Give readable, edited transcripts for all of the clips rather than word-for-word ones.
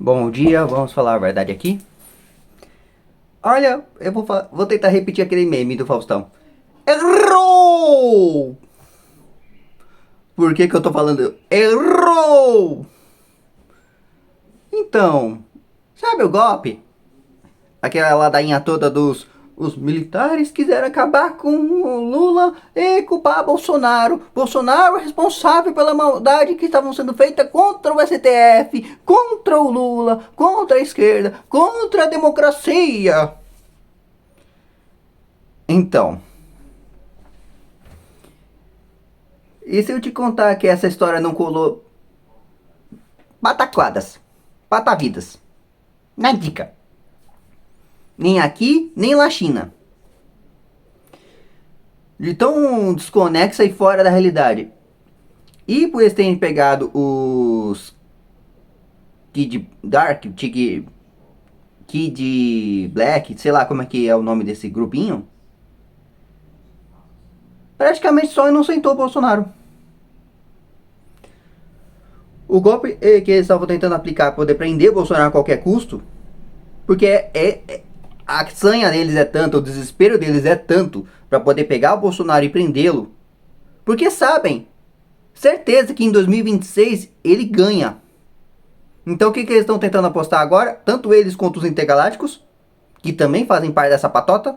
Bom dia, vamos falar a verdade aqui. Olha, eu vou tentar repetir aquele meme do Faustão. Errou! Por que eu tô falando errou? Então, sabe o golpe? Aquela ladainha toda dos os militares quiseram acabar com o Lula e culpar Bolsonaro. Bolsonaro é responsável pela maldade que estavam sendo feita contra o STF, contra o Lula, contra a esquerda, contra a democracia. Então, e se eu te contar que essa história não colou pataquadas, patavidas, na dica, nem aqui, nem lá China, de tão desconexa e fora da realidade. E por eles terem pegado os Kid Dark, Kid Black, sei lá como é que é o nome desse grupinho, praticamente só inocentou o Bolsonaro. O golpe que eles estavam tentando aplicar para poder prender o Bolsonaro a qualquer custo, porque a sanha deles é tanto, o desespero deles é tanto para poder pegar o Bolsonaro e prendê-lo, porque sabem, certeza que em 2026 ele ganha. Então o que eles estão tentando apostar agora? Tanto eles quanto os intergalácticos, que também fazem parte dessa patota,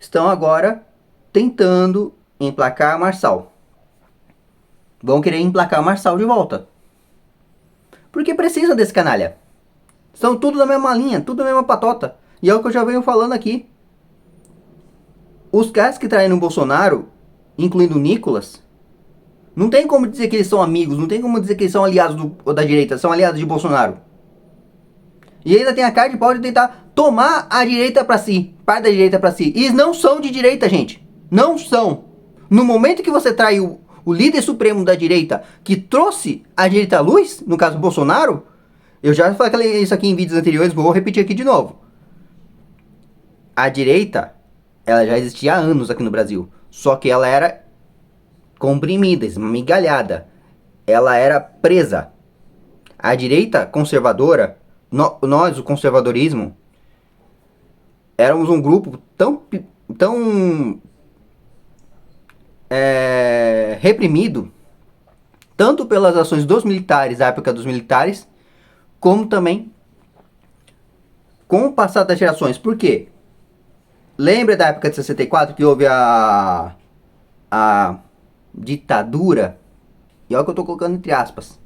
estão agora tentando emplacar Marçal. Vão querer emplacar Marçal de volta. Porque precisam desse canalha. São tudo da mesma linha, tudo da mesma patota. E é o que eu já venho falando aqui. Os caras que traem no Bolsonaro, incluindo o Nicolas, não tem como dizer que eles são amigos, não tem como dizer que eles são aliados da direita, são aliados de Bolsonaro. E ainda tem a cara de pau de tentar tomar a direita pra si, parte da direita pra si. E eles não são de direita, gente. Não são. No momento que você trai o líder supremo da direita, que trouxe a direita à luz, no caso Bolsonaro, eu já falei isso aqui em vídeos anteriores, vou repetir aqui de novo. A direita, ela já existia há anos aqui no Brasil. Só que ela era comprimida, esmigalhada. Ela era presa. A direita conservadora, nós, o conservadorismo, éramos um grupo tão reprimido, tanto pelas ações dos militares, da época dos militares, como também com o passar das gerações. Por quê? Lembra da época de 64 que houve a ditadura, e olha que eu estou colocando entre aspas,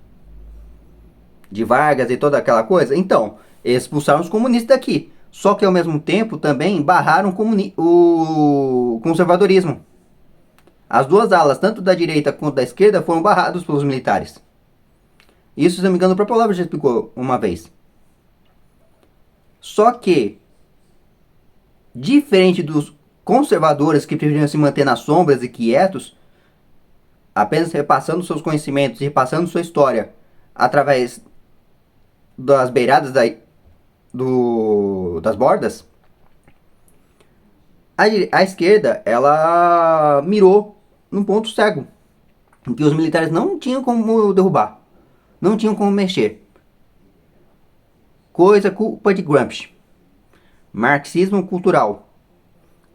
de Vargas e toda aquela coisa? Então, eles expulsaram os comunistas daqui. Só que ao mesmo tempo também barraram o conservadorismo. As duas alas, tanto da direita quanto da esquerda, foram barrados pelos militares. Isso, se não me engano, o próprio Olavo já explicou uma vez. Só que, diferente dos conservadores que preferiam se manter nas sombras e quietos, apenas repassando seus conhecimentos e repassando sua história através das beiradas das bordas, a esquerda ela mirou num ponto cego, em que os militares não tinham como derrubar, não tinham como mexer. Coisa culpa de Gramsci. Marxismo cultural.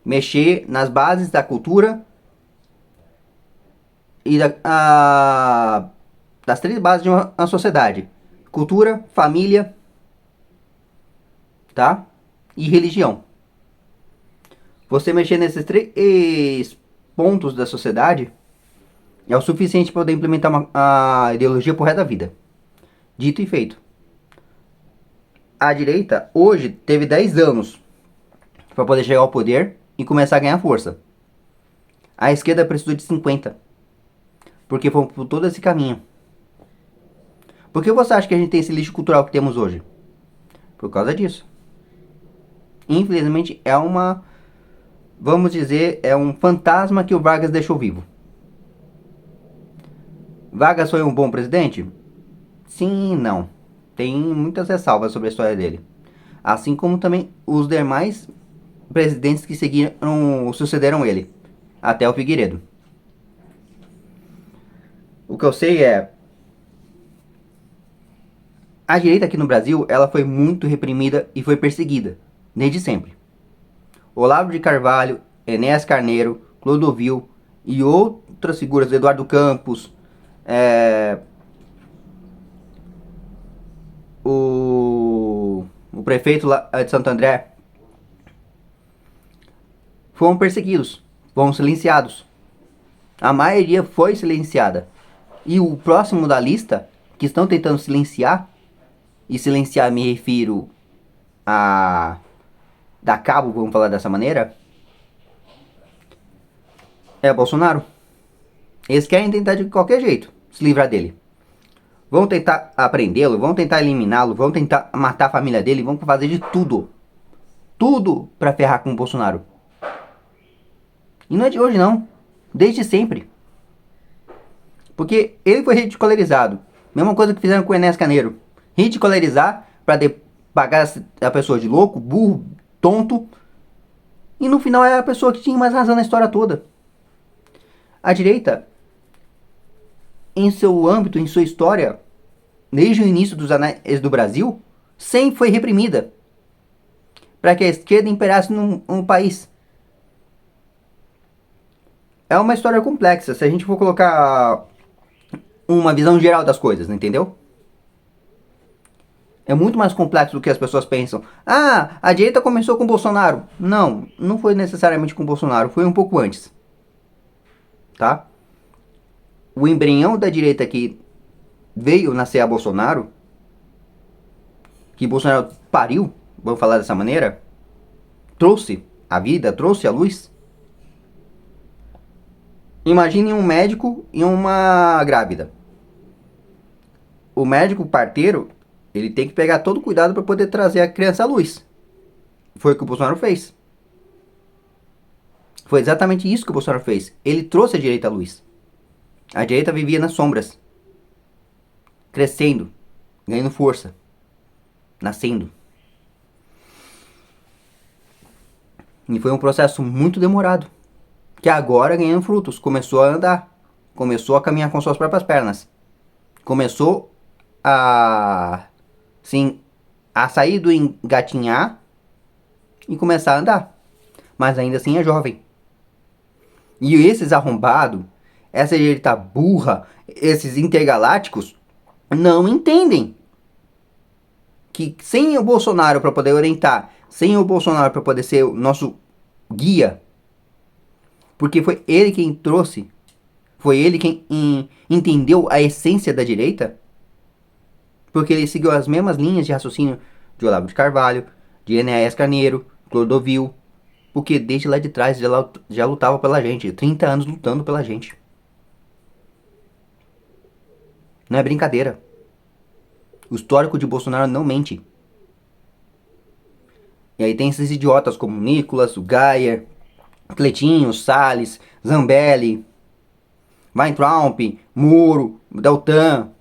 Mexer nas bases da cultura e das três bases de uma sociedade: cultura, família, tá? E religião. Você mexer nesses três pontos da sociedade é o suficiente para poder implementar a ideologia por resto da vida. Dito e feito. A direita hoje teve 10 anos para poder chegar ao poder e começar a ganhar força. A esquerda precisou de 50. Porque foi por todo esse caminho. Por que você acha que a gente tem esse lixo cultural que temos hoje? Por causa disso. Infelizmente é uma, vamos dizer, é um fantasma que o Vargas deixou vivo. Vargas foi um bom presidente? Sim e não. Tem muitas ressalvas sobre a história dele. Assim como também os demais presidentes que sucederam ele. Até o Figueiredo. O que eu sei é... A direita aqui no Brasil, ela foi muito reprimida e foi perseguida, desde sempre. Olavo de Carvalho, Enéas Carneiro, Clodovil e outras figuras, Eduardo Campos, o prefeito lá de Santo André, foram perseguidos, foram silenciados. A maioria foi silenciada. E o próximo da lista, que estão tentando silenciar, e silenciar me refiro a dar cabo, vamos falar dessa maneira, é Bolsonaro. Eles querem tentar de qualquer jeito se livrar dele. Vão tentar prendê-lo, vão tentar eliminá-lo, vão tentar matar a família dele, vão fazer de tudo. Tudo pra ferrar com o Bolsonaro. E não é de hoje não, desde sempre. Porque ele foi ridicularizado. Mesma coisa que fizeram com o Enéas Carneiro. Ridicularizar pra pagar a pessoa de louco, burro, tonto. E no final é a pessoa que tinha mais razão na história toda. A direita, em seu âmbito, em sua história, desde o início dos anéis do Brasil, sempre foi reprimida. Para que a esquerda imperasse no país. É uma história complexa, se a gente for colocar uma visão geral das coisas, entendeu? É muito mais complexo do que as pessoas pensam. Ah, a direita começou com o Bolsonaro. Não, não foi necessariamente com o Bolsonaro, foi um pouco antes. Tá? O embrião da direita que veio nascer a Bolsonaro, que Bolsonaro pariu, vamos falar dessa maneira, trouxe a vida, trouxe a luz. Imagine um médico e uma grávida. O médico parteiro, ele tem que pegar todo o cuidado para poder trazer a criança à luz. Foi o que o Bolsonaro fez. Foi exatamente isso que o Bolsonaro fez. Ele trouxe a direita à luz. A direita vivia nas sombras. Crescendo. Ganhando força. Nascendo. E foi um processo muito demorado. Que agora ganhando frutos. Começou a andar. Começou a caminhar com suas próprias pernas. Começou a... sim, a sair do engatinhar e começar a andar. Mas ainda assim é jovem. E esses arrombados, essa direita burra, esses intergalácticos, não entendem que sem o Bolsonaro para poder orientar, sem o Bolsonaro para poder ser o nosso guia, porque foi ele quem trouxe, foi ele quem entendeu a essência da direita, porque ele seguiu as mesmas linhas de raciocínio de Olavo de Carvalho, de Enéas Carneiro, Clodovil, porque desde lá de trás já lutava pela gente. 30 anos lutando pela gente. Não é brincadeira. O histórico de Bolsonaro não mente. E aí tem esses idiotas como Nicolas, o Gaia, Cleitinho, Salles, Zambelli, Weintraub, Muro, Deltan,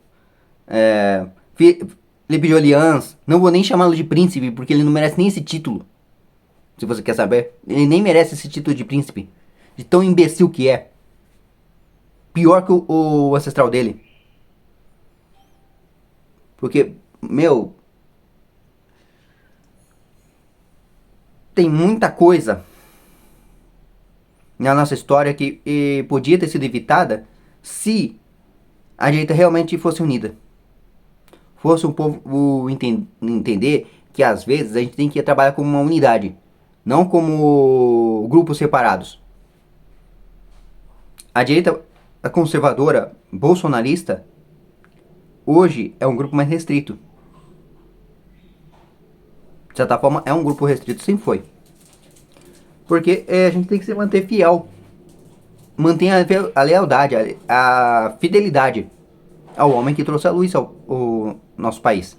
Felipe Jolians. Não vou nem chamá-lo de príncipe, porque ele não merece nem esse título. Se você quer saber, ele nem merece esse título de príncipe. De tão imbecil que é. Pior que o ancestral dele. Porque, meu... tem muita coisa na nossa história que podia ter sido evitada se a direita realmente fosse unida. Fosse um povo entender que às vezes a gente tem que trabalhar como uma unidade. Não como grupos separados. A direita conservadora, bolsonarista, hoje é um grupo mais restrito. De certa forma, é um grupo restrito, sempre foi. Porque a gente tem que se manter fiel. Manter a lealdade, a fidelidade ao homem que trouxe a luz ao nosso país.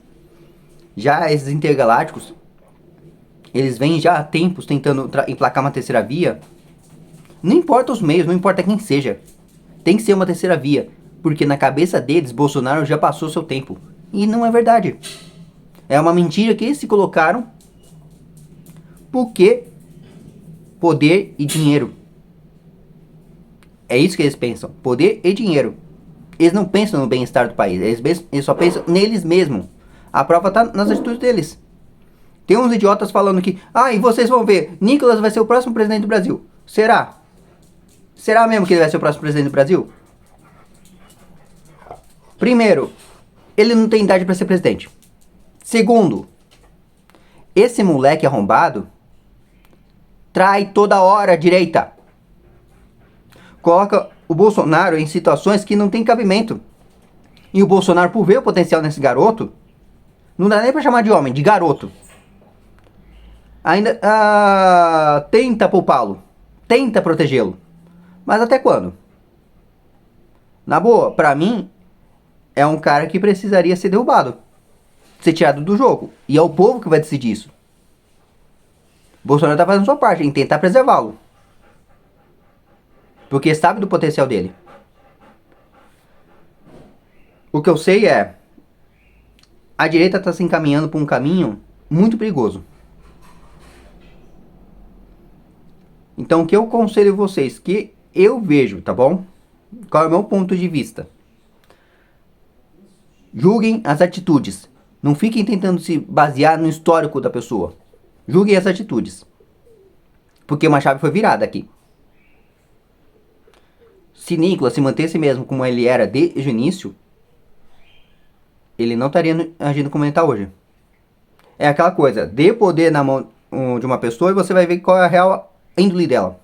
Já esses intergalácticos, eles vêm já há tempos tentando emplacar uma terceira via. Não importa os meios, não importa quem seja. Tem que ser uma terceira via. Porque na cabeça deles, Bolsonaro já passou seu tempo. E não é verdade. É uma mentira que eles se colocaram. Porque poder e dinheiro. É isso que eles pensam. Poder e dinheiro. Eles não pensam no bem-estar do país. Eles só pensam neles mesmos. A prova tá nas atitudes deles. Tem uns idiotas falando que, e vocês vão ver, Nicolas vai ser o próximo presidente do Brasil. Será? Será mesmo que ele vai ser o próximo presidente do Brasil? Primeiro, ele não tem idade para ser presidente. Segundo, esse moleque arrombado trai toda hora a direita. Coloca o Bolsonaro em situações que não tem cabimento. E o Bolsonaro, por ver o potencial nesse garoto, não dá nem pra chamar de homem, de garoto. Ainda tenta poupá-lo, tenta protegê-lo. Mas até quando? Na boa, pra mim, é um cara que precisaria ser derrubado, ser tirado do jogo. E é o povo que vai decidir isso. Bolsonaro tá fazendo sua parte em tentar preservá-lo, porque sabe do potencial dele. O que eu sei é, a direita tá se encaminhando por um caminho muito perigoso. Então o que eu aconselho vocês, que eu vejo, tá bom? Qual é o meu ponto de vista? Julguem as atitudes. Não fiquem tentando se basear no histórico da pessoa. Julguem as atitudes. Porque uma chave foi virada aqui. Se Nicolas se mantesse mesmo como ele era desde o início, ele não estaria agindo como ele está hoje. É aquela coisa, dê poder na mão de uma pessoa e você vai ver qual é a real índole dela.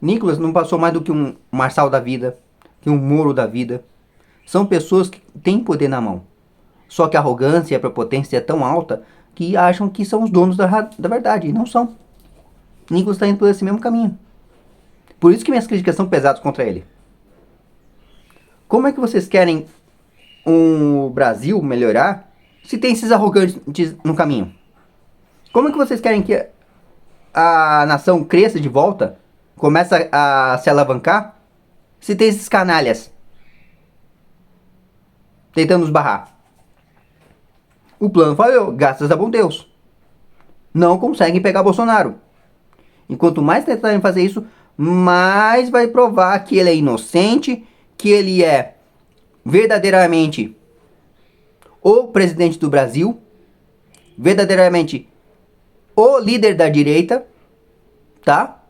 Nicolas não passou mais do que um Marçal da vida, que um Moro da vida. São pessoas que têm poder na mão. Só que a arrogância e a prepotência é tão alta que acham que são os donos da verdade. E não são. Nicolas está indo por esse mesmo caminho. Por isso que minhas críticas são pesadas contra ele. Como é que vocês querem o Brasil melhorar se tem esses arrogantes no caminho? Como é que vocês querem que a nação cresça de volta, comece a se alavancar, se tem esses canalhas tentando nos barrar? O plano falhou, graças a bom Deus. Não conseguem pegar Bolsonaro. E quanto mais tentarem fazer isso, mais vai provar que ele é inocente, que ele é verdadeiramente o presidente do Brasil, verdadeiramente o líder da direita, tá?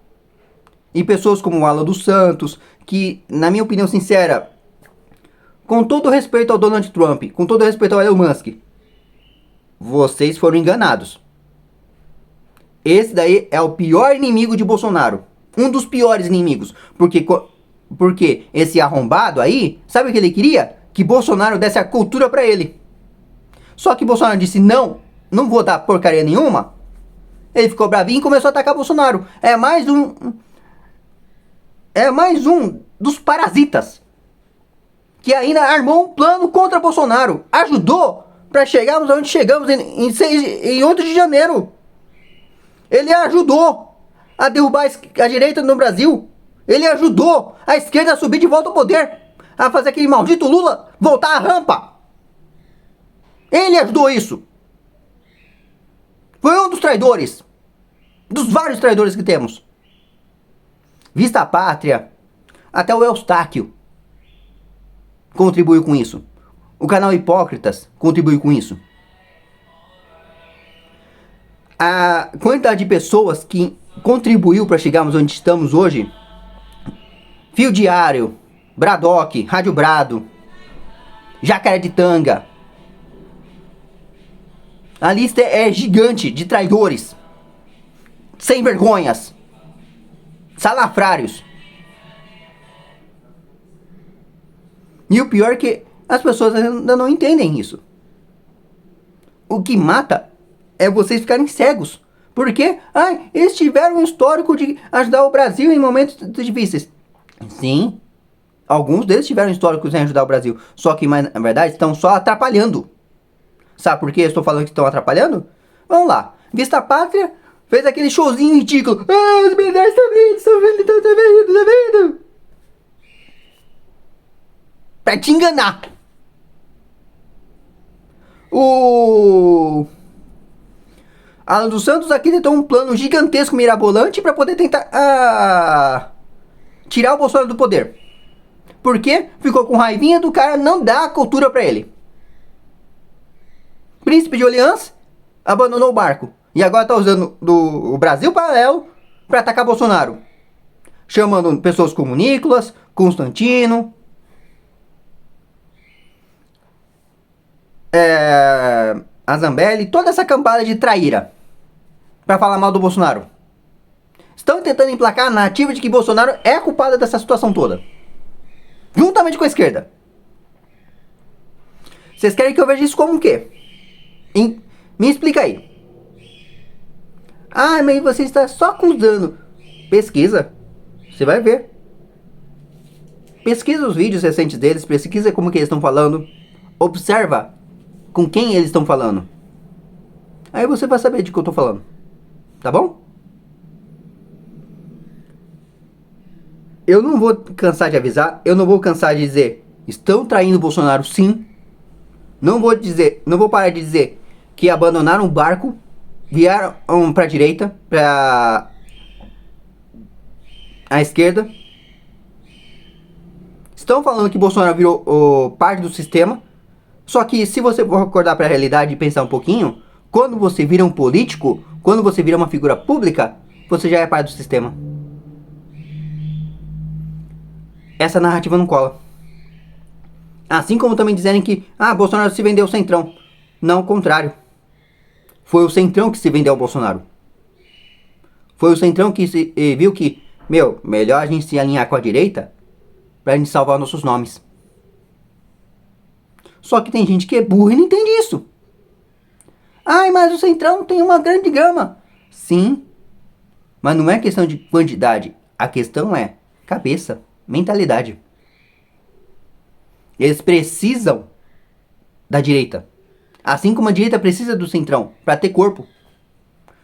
E pessoas como o Alan dos Santos, que, na minha opinião sincera, com todo respeito ao Donald Trump, com todo respeito ao Elon Musk, vocês foram enganados. Esse daí é o pior inimigo de Bolsonaro. Um dos piores inimigos. Porque esse arrombado aí, sabe o que ele queria? Que Bolsonaro desse a cultura pra ele. Só que Bolsonaro disse, não vou dar porcaria nenhuma. Ele ficou bravinho e começou a atacar Bolsonaro. É mais um dos parasitas que ainda armou um plano contra Bolsonaro. Ajudou para chegarmos onde chegamos em 8 de janeiro. Ele ajudou a derrubar a direita no Brasil. Ele ajudou a esquerda a subir de volta ao poder. A fazer aquele maldito Lula voltar à rampa. Ele ajudou isso. Foi um dos traidores. Dos vários traidores que temos. Vista a Pátria. Até o Eustáquio contribuiu com isso. O canal Hipócritas contribuiu com isso. A quantidade de pessoas que contribuiu para chegarmos onde estamos hoje. Fio Diário, Bradock, Rádio Brado, Jacaré de Tanga. A lista é gigante de traidores, sem vergonhas, salafrários. E o pior é que as pessoas ainda não entendem isso. O que mata é vocês ficarem cegos. Porque eles tiveram um histórico de ajudar o Brasil em momentos difíceis. Sim, alguns deles tiveram históricos em ajudar o Brasil. Só que, na verdade, estão só atrapalhando. Sabe por que eu estou falando que estão atrapalhando? Vamos lá. Vista Pátria fez aquele showzinho ridículo. Os militares estão vendo. Pra te enganar. O Alan dos Santos aqui tentou um plano gigantesco, mirabolante, para poder tentar tirar o Bolsonaro do poder. Por quê? Ficou com raivinha do cara não dar a cultura pra ele. Príncipe de Orleans abandonou o barco. E agora tá usando o Brasil Paralelo para atacar Bolsonaro. Chamando pessoas como Nicolas, Constantino, a Zambelli, toda essa cambada de traíra para falar mal do Bolsonaro. Estão tentando emplacar a narrativa de que Bolsonaro é culpado dessa situação toda. Juntamente com a esquerda. Vocês querem que eu veja isso como o quê? Me explica aí. Ah, mas você está só acusando. Pesquisa. Você vai ver. Pesquisa os vídeos recentes deles. Pesquisa como que eles estão falando. Observa com quem eles estão falando. Aí você vai saber de que eu estou falando. Tá bom? Eu não vou cansar de avisar. Eu não vou cansar de dizer. Estão traindo o Bolsonaro, sim. Não vou parar de dizer que abandonaram o barco, vieram para a direita, para a esquerda. Estão falando que Bolsonaro virou parte do sistema. Só que se você for acordar para a realidade e pensar um pouquinho, quando você vira um político, quando você vira uma figura pública, você já é parte do sistema. Essa narrativa não cola. Assim como também dizerem que Bolsonaro se vendeu ao Centrão. Não, ao contrário. Foi o Centrão que se vendeu ao Bolsonaro. Foi o Centrão que viu que, melhor a gente se alinhar com a direita pra gente salvar nossos nomes. Só que tem gente que é burra e não entende isso. Mas o Centrão tem uma grande gama. Sim, mas não é questão de quantidade. A questão é cabeça, mentalidade. Eles precisam da direita. Assim como a direita precisa do Centrão para ter corpo.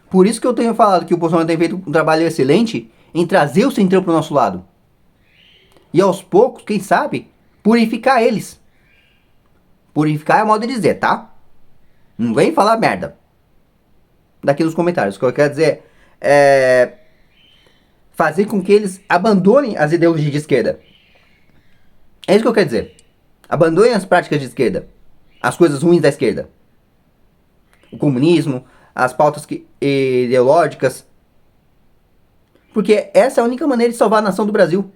Por isso que eu tenho falado que o Bolsonaro tem feito um trabalho excelente em trazer o Centrão para o nosso lado. E aos poucos, quem sabe, purificar eles. Purificar é modo de dizer, tá? Não vem falar merda daqui nos comentários. O que eu quero dizer é fazer com que eles abandonem as ideologias de esquerda. É isso que eu quero dizer. Abandonem as práticas de esquerda. As coisas ruins da esquerda. O comunismo, as pautas ideológicas. Porque essa é a única maneira de salvar a nação do Brasil.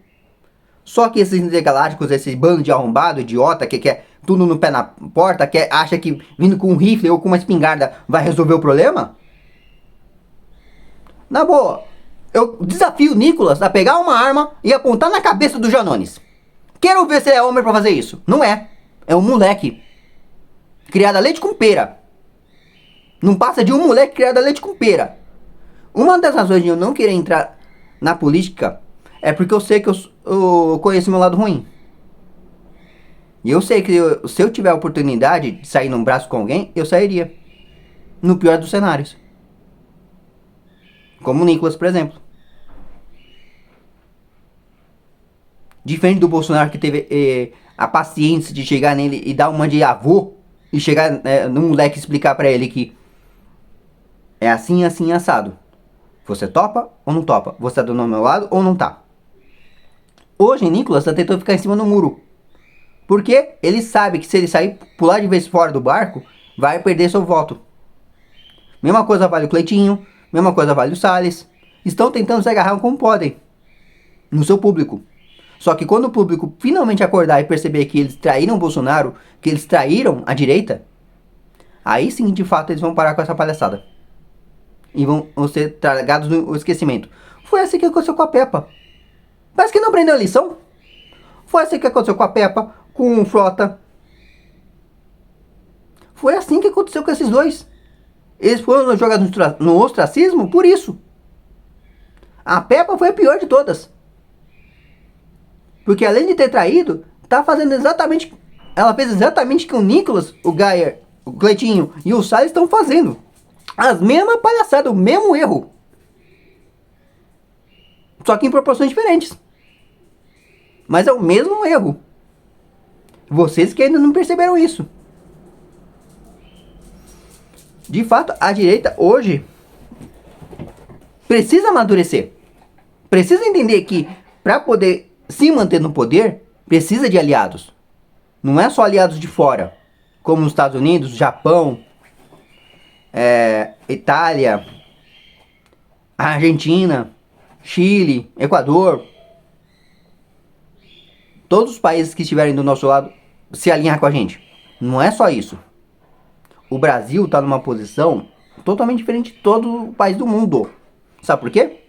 Só que esses intergalácticos, esse bando de arrombado, idiota, que quer tudo no pé na porta, acha que vindo com um rifle ou com uma espingarda vai resolver o problema? Na boa, eu desafio o Nicolas a pegar uma arma e apontar na cabeça do Janones. Quero ver se é homem pra fazer isso. Não é. É um moleque. Criado a leite com pera. Não passa de um moleque criado a leite com pera. Uma das razões de eu não querer entrar na política é porque eu sei que eu conheço meu lado ruim. E eu sei que se eu tiver a oportunidade de sair num braço com alguém, eu sairia. No pior dos cenários. Como o Nicolas, por exemplo. Diferente do Bolsonaro, que teve a paciência de chegar nele e dar uma de avô. E chegar no moleque e explicar pra ele que é assim, assim, assado. Você topa ou não topa? Você tá do meu lado ou não tá? Hoje, Nicolas tá tentando ficar em cima do muro. Porque ele sabe que se ele sair, pular de vez fora do barco, vai perder seu voto. Mesma coisa vale o Cleitinho, mesma coisa vale o Salles. Estão tentando se agarrar como podem. No seu público. Só que quando o público finalmente acordar e perceber que eles traíram o Bolsonaro, que eles traíram a direita, aí sim, de fato, eles vão parar com essa palhaçada. E vão ser tragados no esquecimento. Foi assim que aconteceu com a Peppa. Parece que não aprendeu a lição. Foi assim que aconteceu com a Peppa, com o Frota. Foi assim que aconteceu com esses dois. Eles foram jogados no ostracismo por isso. A Peppa foi a pior de todas. Porque além de ter traído, tá fazendo exatamente... Ela fez exatamente o que o Nicolas, o Geyer, o Cleitinho e o Salles estão fazendo. As mesmas palhaçadas, o mesmo erro. Só que em proporções diferentes. Mas é o mesmo erro. Vocês que ainda não perceberam isso. De fato, a direita hoje precisa amadurecer. Precisa entender que para poder se manter no poder, precisa de aliados. Não é só aliados de fora, como nos Estados Unidos, Japão, Itália, Argentina, Chile, Equador, todos os países que estiverem do nosso lado se alinhar com a gente. Não é só isso. O Brasil está numa posição totalmente diferente de todo o país do mundo. Sabe por quê?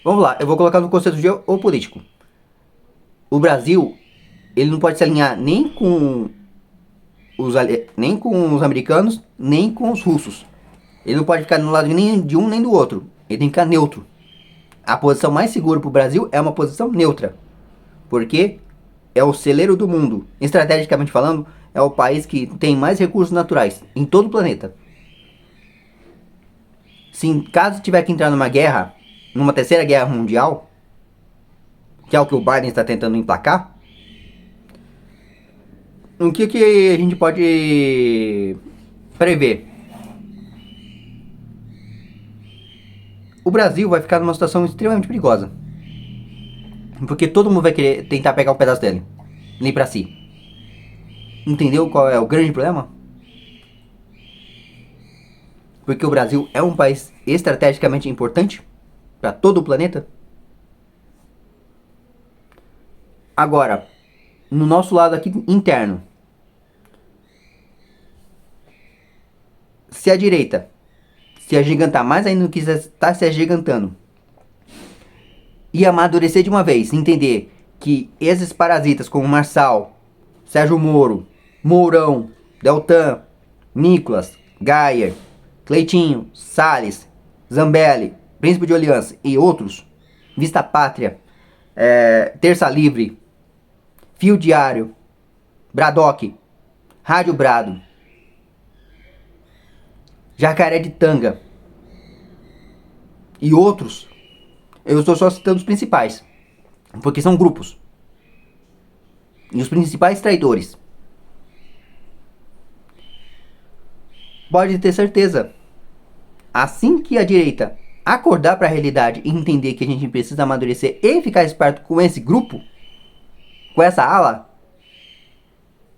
Vamos lá, eu vou colocar no conceito geopolítico. O Brasil, ele não pode se alinhar nem com os americanos, nem com os russos. Ele não pode ficar no lado nem de um nem do outro. Ele tem que ficar neutro. A posição mais segura para o Brasil é uma posição neutra. Porque é o celeiro do mundo. Estrategicamente falando, é o país que tem mais recursos naturais em todo o planeta. Se caso tiver que entrar numa guerra, numa terceira guerra mundial, que é o que o Biden está tentando emplacar, o que a gente pode prever? O Brasil vai ficar numa situação extremamente perigosa. Porque todo mundo vai querer tentar pegar um pedaço dele. Nem pra si. Entendeu qual é o grande problema? Porque o Brasil é um país estrategicamente importante para todo o planeta. Agora, no nosso lado aqui interno, se a direita se agigantar mais ainda do que está se agigantando e amadurecer de uma vez, entender que esses parasitas como Marçal, Sérgio Moro, Mourão, Deltan, Nicolas, Gaia, Cleitinho, Salles, Zambelli, Príncipe de Orleans e outros, Vista Pátria, Terça Livre, Fio Diário, Bradock, Rádio Brado, Jacaré de Tanga e outros, eu estou só citando os principais, porque são grupos. E os principais traidores. Pode ter certeza, assim que a direita acordar para a realidade e entender que a gente precisa amadurecer e ficar esperto com esse grupo, com essa ala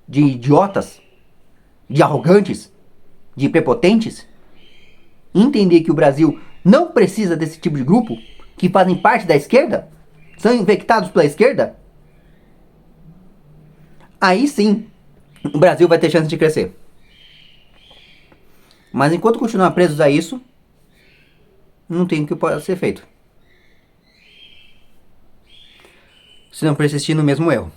de idiotas, de arrogantes, de prepotentes, entender que o Brasil não precisa desse tipo de grupo que fazem parte da esquerda, são infectados pela esquerda, aí sim o Brasil vai ter chance de crescer. Mas enquanto continuar presos a isso, não tem o que pode ser feito. Se não persistir no mesmo erro.